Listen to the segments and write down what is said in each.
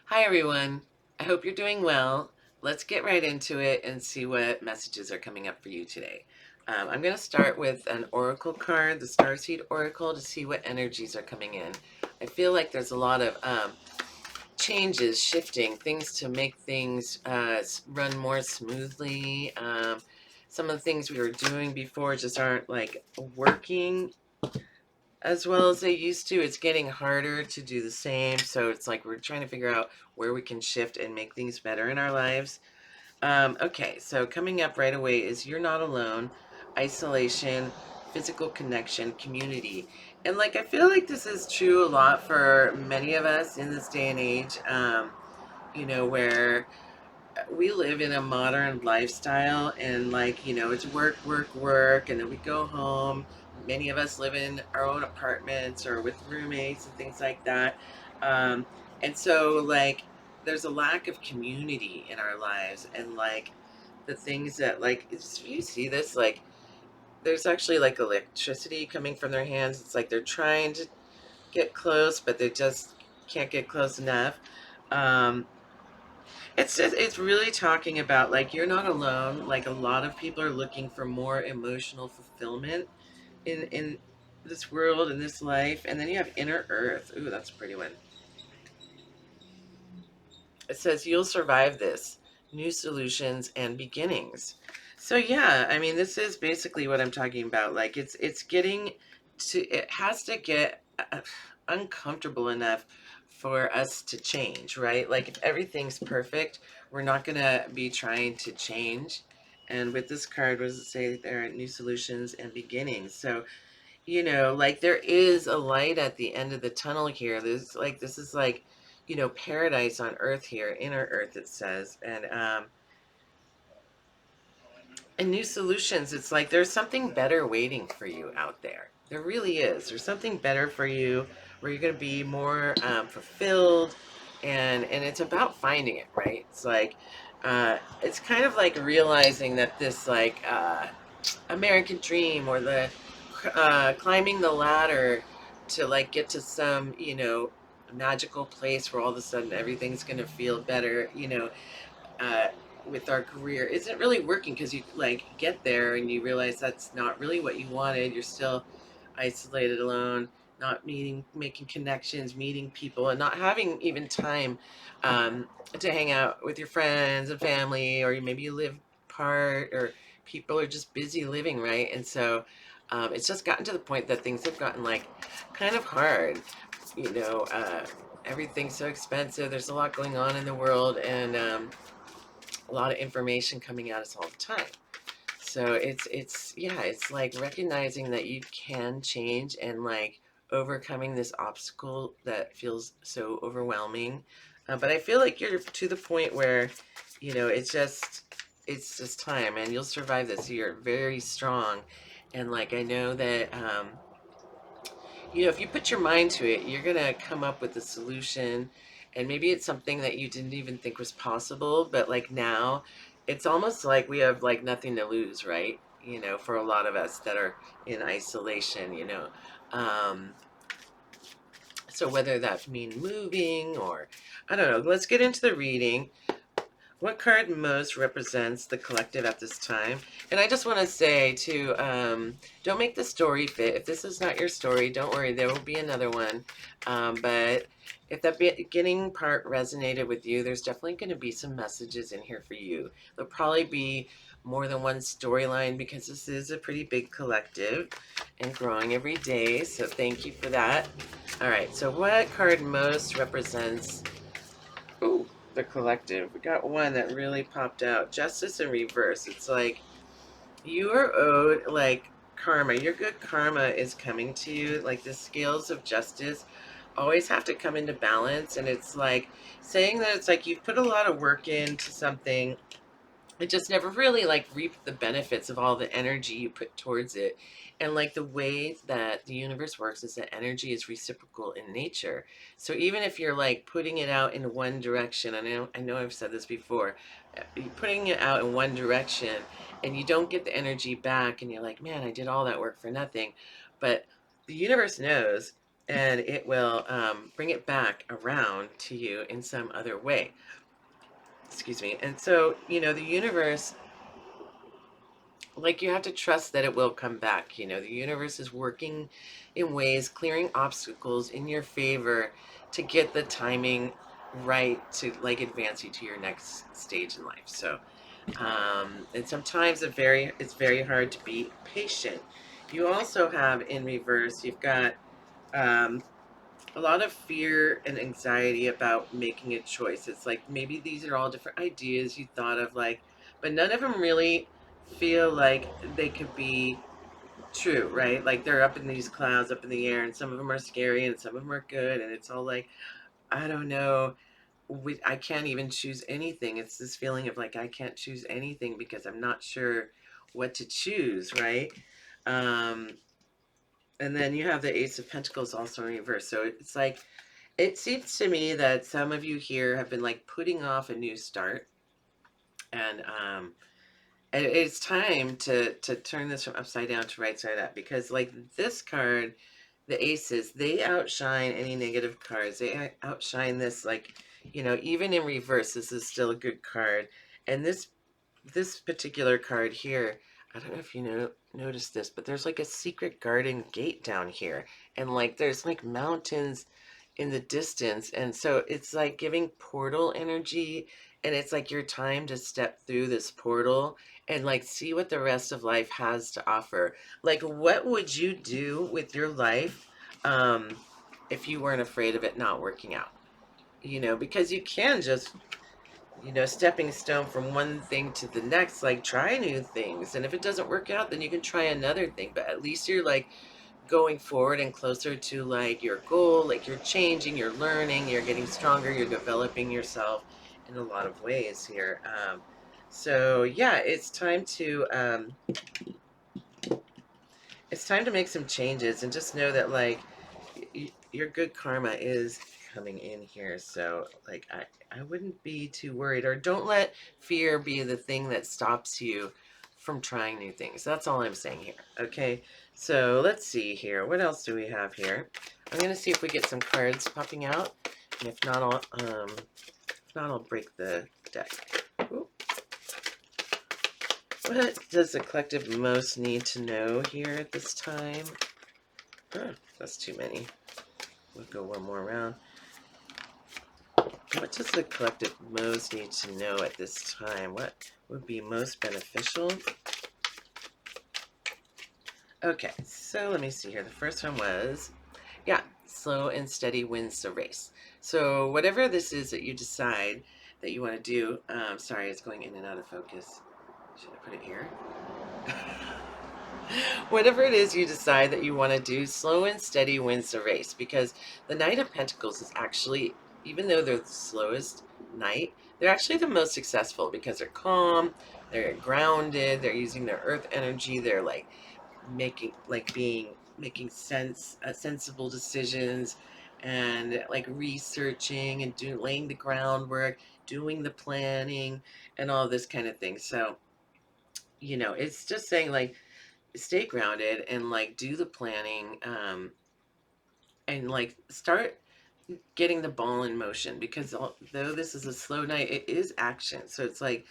Hi, everyone. I hope you're doing well. Let's get right into it and see what messages are coming up for you today. I'm going to start with an oracle card, the Starseed Oracle, to see what energies are coming in. I feel like there's a lot of changes, shifting, things to make things run more smoothly. Some of the things we were doing before just aren't like working as well as they used to. It's getting harder to do the same. So it's like we're trying to figure out where we can shift and make things better in our lives. Okay, so coming up right away is you're not alone, isolation, physical connection, community. And like I feel like this is true a lot for many of us in this day and age, where we live in a modern lifestyle and it's work, work, work, and then we go home. Many of us live in our own apartments or with roommates and things like that. Um, and so there's a lack of community in our lives, and the things that you see this there's actually like electricity coming from their hands. It's like they're trying to get close, but they just can't get close enough. Um, it's really talking about like you're not alone. Like a lot of people are looking for more emotional fulfillment in this world, in this life. And then you have inner earth. Ooh, that's a pretty one. It says you'll survive this. New solutions and beginnings. So yeah, I mean this is basically what I'm talking about. Like it's getting to it has to get uncomfortable enough for us to change, right? Like if everything's perfect, we're not going to be trying to change. And with this card, what does it say? There are new solutions and beginnings. So, like there is a light at the end of the tunnel here. This is like, paradise on earth here, inner earth, it says. And new solutions, it's like there's something better waiting for you out there. There really is. There's something better for you where you're going to be more fulfilled, and it's about finding it, right? It's kind of like realizing that this American dream, or the climbing the ladder to like get to some magical place where all of a sudden everything's going to feel better, uh, with our career isn't really working, because you like get there and you realize that's not really what you wanted. You're still isolated, alone, not making connections, meeting people, and not having even time to hang out with your friends and family, or maybe you live apart, or people are just busy living, right? And so it's just gotten to the point that things have gotten like kind of hard, you know. Everything's so expensive. There's a lot going on in the world, and a lot of information coming at us all the time. So it's like recognizing that you can change, and like overcoming this obstacle that feels so overwhelming. But I feel like you're to the point where, it's just time, and you'll survive this. You're very strong, and like I know that if you put your mind to it, you're going to come up with a solution. And maybe it's something that you didn't even think was possible, but like now, it's almost like we have like nothing to lose, right? For a lot of us that are in isolation, Um, so whether that mean moving, or I don't know, let's get into the reading. What card most represents the collective at this time? And I just want to say too, don't make the story fit. If this is not your story, don't worry, there will be another one. But if that beginning part resonated with you, there's definitely going to be some messages in here for you. There'll probably be more than one storyline, because this is a pretty big collective and growing every day. So thank you for that. All right, so what card most represents Ooh, the collective? We got one that really popped out. Justice in reverse. It's like you are owed like karma. Your good karma is coming to you. Like the scales of justice always have to come into balance. And it's like saying that it's like you've put a lot of work into something. It just never really like reaped the benefits of all the energy you put towards it. And like the way that the universe works is that energy is reciprocal in nature. So even if you're like putting it out in one direction, I know I've said this before, you're putting it out in one direction and you don't get the energy back, and you're like, man, I did all that work for nothing. But the universe knows, and it will bring it back around to you in some other way. Excuse me. And so, the universe, like, you have to trust that it will come back. The universe is working in ways, clearing obstacles in your favor to get the timing right to like advance you to your next stage in life. So, and sometimes it's very hard to be patient. You also have in reverse, you've got um, a lot of fear and anxiety about making a choice. It's like maybe these are all different ideas you thought of, like, but none of them really feel like they could be true, right? Like they're up in these clouds, up in the air, and some of them are scary and some of them are good, and it's all like, I don't know. I can't even choose anything. It's this feeling of like I can't choose anything because I'm not sure what to choose, right? Um, and then you have the Ace of Pentacles also in reverse. So it's like, it seems to me that some of you here have been like putting off a new start, and it's time to turn this from upside down to right side up, because like this card, the aces, they outshine any negative cards. They outshine this, like, even in reverse, this is still a good card. And this particular card here, I don't know if you noticed this, but there's like a secret garden gate down here, and like there's like mountains in the distance, and so it's like giving portal energy, and it's like your time to step through this portal and like see what the rest of life has to offer. Like, what would you do with your life um if you weren't afraid of it not working out? Because you can just, stepping stone from one thing to the next, like try new things. And if it doesn't work out, then you can try another thing. But at least you're like going forward and closer to like your goal, like you're changing, you're learning, you're getting stronger, you're developing yourself in a lot of ways here. So yeah, it's time to make some changes, and just know that like your good karma is coming in here. So like I wouldn't be too worried, or don't let fear be the thing that stops you from trying new things. That's all I'm saying here. Okay, so let's see here, what else do we have here? I'm gonna see if we get some cards popping out, and if not, I'll break the deck. Ooh. What does the collective most need to know here at this time? Oh, that's too many. We'll go one more round. What does the collective most need to know at this time? What would be most beneficial? Okay, so let me see here. The first one was, yeah, slow and steady wins the race. So whatever this is that you decide that you want to do, sorry, it's going in and out of focus. Should I put it here? Whatever it is you decide that you want to do, slow and steady wins the race, because the Knight of Pentacles is actually, even though they're the slowest knight, they're actually the most successful, because they're calm, they're grounded, they're using their earth energy, they're like making sensible decisions, and like researching and laying the groundwork, doing the planning, and all this kind of thing. So, it's just saying like stay grounded and like do the planning, and like start getting the ball in motion, because although this is a slow night, it is action. So it's like,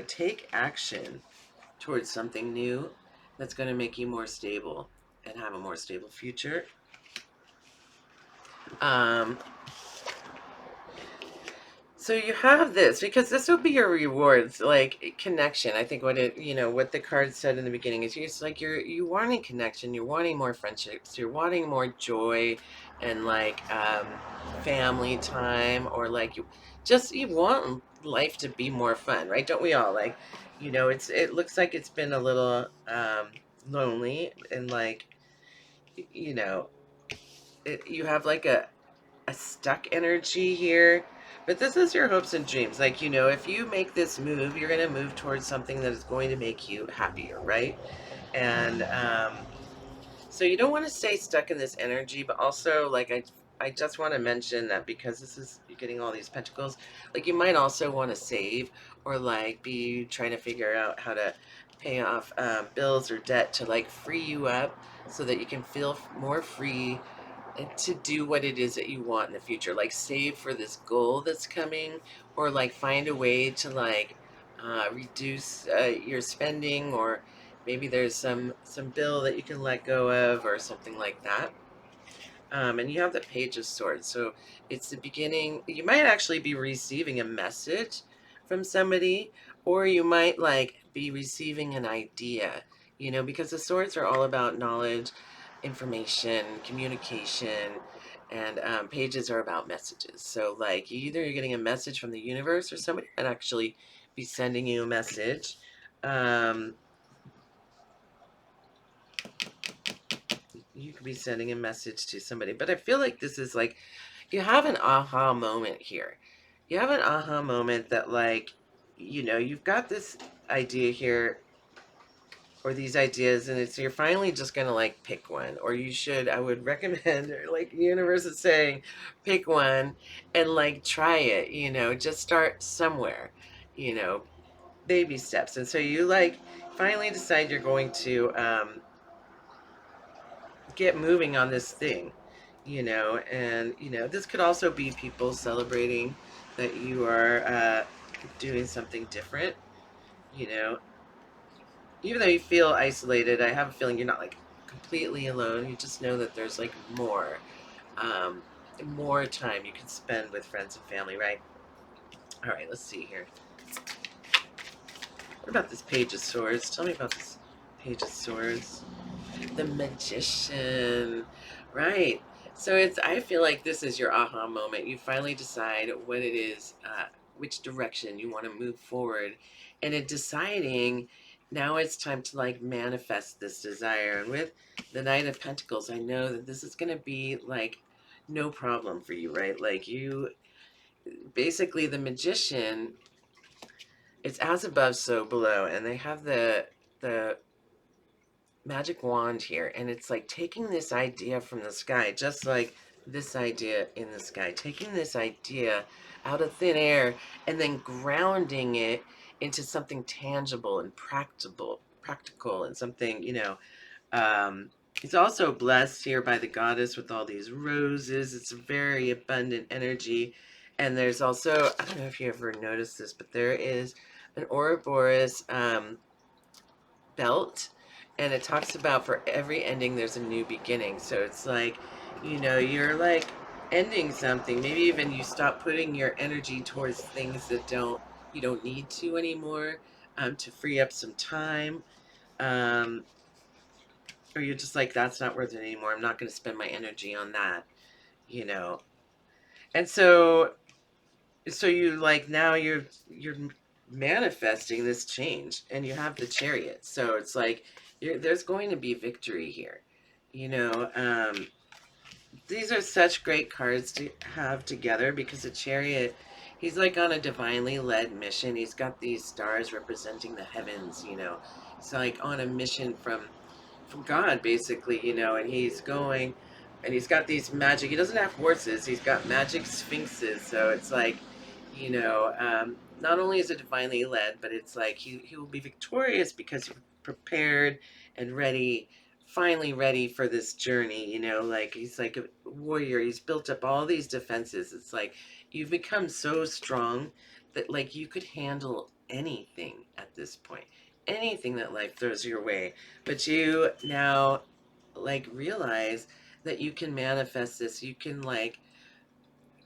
take action towards something new that's going to make you more stable and have a more stable future. um So you have this, because this will be your rewards, like connection. I think what the card said in the beginning is, it's like you wanting connection, you're wanting more friendships, you're wanting more joy, and like family time, or like you want life to be more fun, right? Don't we all? Like, it looks like it's been a little lonely, and like, you know, you have like a stuck energy here. But this is your hopes and dreams. Like, if you make this move, you're going to move towards something that is going to make you happier, right? And so you don't want to stay stuck in this energy, but also, like, I just want to mention that because you're getting all these pentacles, like, you might also want to save, or like be trying to figure out how to pay off bills or debt to like free you up, so that you can feel more free to do what it is that you want in the future, like save for this goal that's coming, or like find a way to like reduce your spending, or maybe there's some bill that you can let go of or something like that. And you have the Page of Swords. So it's the beginning. You might actually be receiving a message from somebody, or you might like be receiving an idea, because the swords are all about knowledge, information, communication, and pages are about messages. So like either you're getting a message from the universe, or somebody might actually be sending you a message. Um, you could be sending a message to somebody, but I feel like this is like you have an aha moment here. You have an aha moment that, like, you've got this idea here, or these ideas, and you're finally just gonna like pick one, or you should. I would recommend, or like the universe is saying, pick one and like try it. Just start somewhere. You know, baby steps, and so you like finally decide you're going to get moving on this thing, and this could also be people celebrating that you are doing something different, you know even though you feel isolated. I have a feeling you're not like completely alone. You just know that there's like um more time you can spend with friends and family, right? All right, let's see here. What about this Page of Swords? Tell me about this Page of Swords. The Magician. Right. So I feel like this is your aha moment. You finally decide what it is, which direction you want to move forward. And in deciding, now it's time to like manifest this desire. And with the Knight of Pentacles, I know that this is going to be like no problem for you, right? Like basically the Magician, it's as above, so below. And they have the magic wand here, and it's like taking this idea from the sky, just like this idea in the sky, taking this idea out of thin air and then grounding it into something tangible and practical, and something, it's also blessed here by the goddess with all these roses. It's a very abundant energy. And there's also, I don't know if you ever noticed this, but there is an Ouroboros belt, and it talks about for every ending there's a new beginning. So it's like, you're like ending something. Maybe even you stop putting your energy towards things that you don't need to anymore, to free up some time. um, or you're just like, that's not worth it anymore, I'm not going to spend my energy on that. you know and so you like, now you're manifesting this change, and you have the Chariot. So it's like there's going to be victory here. you know um these are such great cards to have together, because the Chariot, he's like on a divinely led mission. He's got these stars representing the heavens. It's like on a mission from God, basically, and he's going, and he's got these magic. He doesn't have horses. He's got magic sphinxes. So it's like, not only is it divinely led, but it's like he will be victorious because he's prepared and ready, finally ready for this journey. Like he's like a warrior. He's built up all these defenses. It's like you've become so strong that like you could handle anything at this point, anything that life throws your way. But you now like realize that you can manifest this. You can like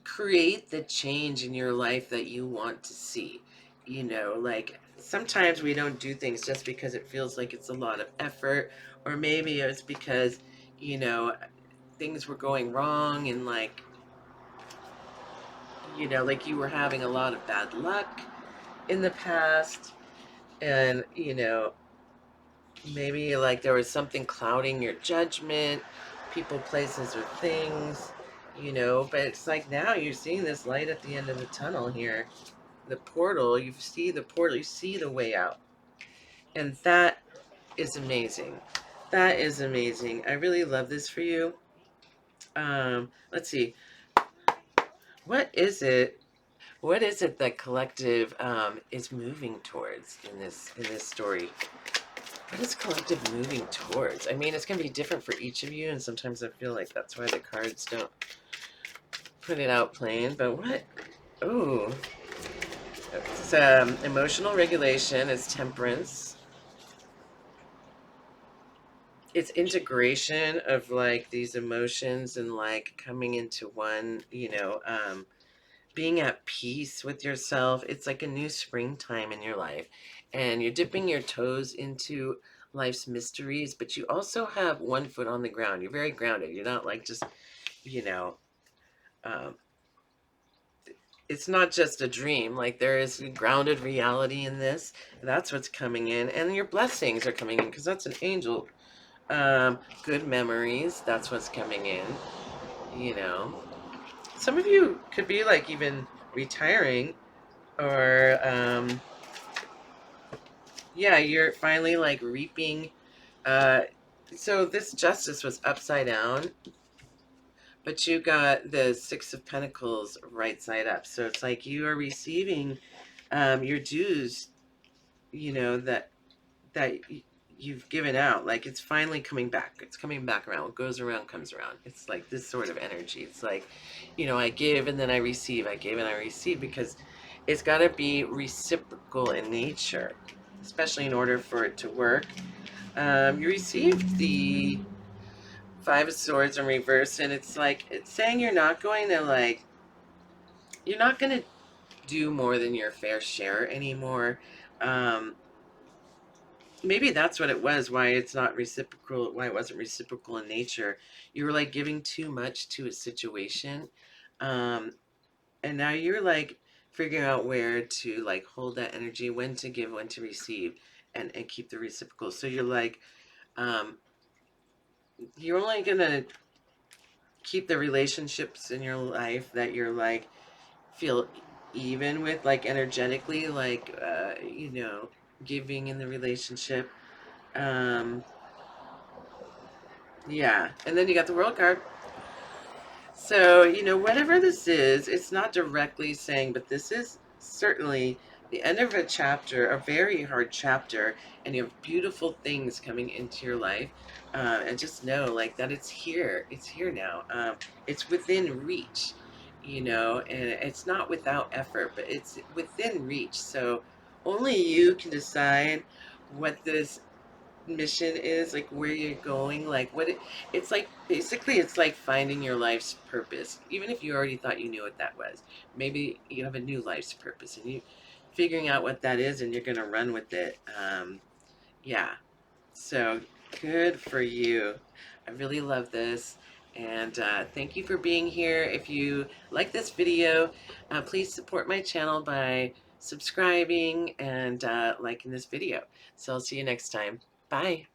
create the change in your life that you want to see. Like sometimes we don't do things just because it feels like it's a lot of effort, or maybe it's because, you know, things were going wrong, and like you were having a lot of bad luck in the past, and maybe like there was something clouding your judgment, people, places, or things, but it's like now you're seeing this light at the end of the tunnel here, the portal. You see the portal, you see the way out. And that is amazing. That is amazing. I really love this for you. Let's see. What is it? What is it that collective is moving towards in this story? What is collective moving towards? I mean, it's going to be different for each of you, and sometimes I feel like that's why the cards don't put it out plain. But what? Oh, it's emotional regulation. It's temperance. It's integration of like these emotions and like coming into one. Being at peace with yourself. It's like a new springtime in your life, and you're dipping your toes into life's mysteries, but you also have one foot on the ground. You're very grounded. You're not like just, you know, um, it's not just a dream. Like there is grounded reality in this. That's what's coming in, and your blessings are coming in because that's an angel. Good memories. That's what's coming in. You know, some of you could be like even retiring or yeah, you're finally like reaping. uh so this justice was upside down, but you got the Six of Pentacles right side up, so it's like you are receiving your dues, that that you've given out. Like it's finally coming back. It's coming back around. What goes around comes around. It's like this sort of energy. It's like, I give and then I receive. I give and I receive, because it's got to be reciprocal in nature, especially in order for it to work. You received the Five of Swords in reverse, and it's like it's saying you're not going to do more than your fair share anymore. Um, Maybe that's what it was, why it's not reciprocal, why it wasn't reciprocal in nature. You were like giving too much to a situation. Um, and now you're like figuring out where to like hold that energy, when to give, when to receive, and keep the reciprocal. So you're like, um, you're only gonna keep the relationships in your life that you're like feel even with, like energetically, like, giving in the relationship. Um, Yeah, and then you got the World card. So, whatever this is, it's not directly saying, but this is certainly the end of a chapter, a very hard chapter, and you have beautiful things coming into your life. And just know, like, that it's here. It's here now. It's within reach, and it's not without effort, but it's within reach. So, only you can decide what this mission is, like where you're going, like it's like basically it's like finding your life's purpose. Even if you already thought you knew what that was, maybe you have a new life's purpose, and you figuring out what that is, and you're gonna run with it. Yeah, so good for you. I really love this, and thank you for being here. If you like this video, please support my channel by subscribing and liking this video. So I'll see you next time. Bye.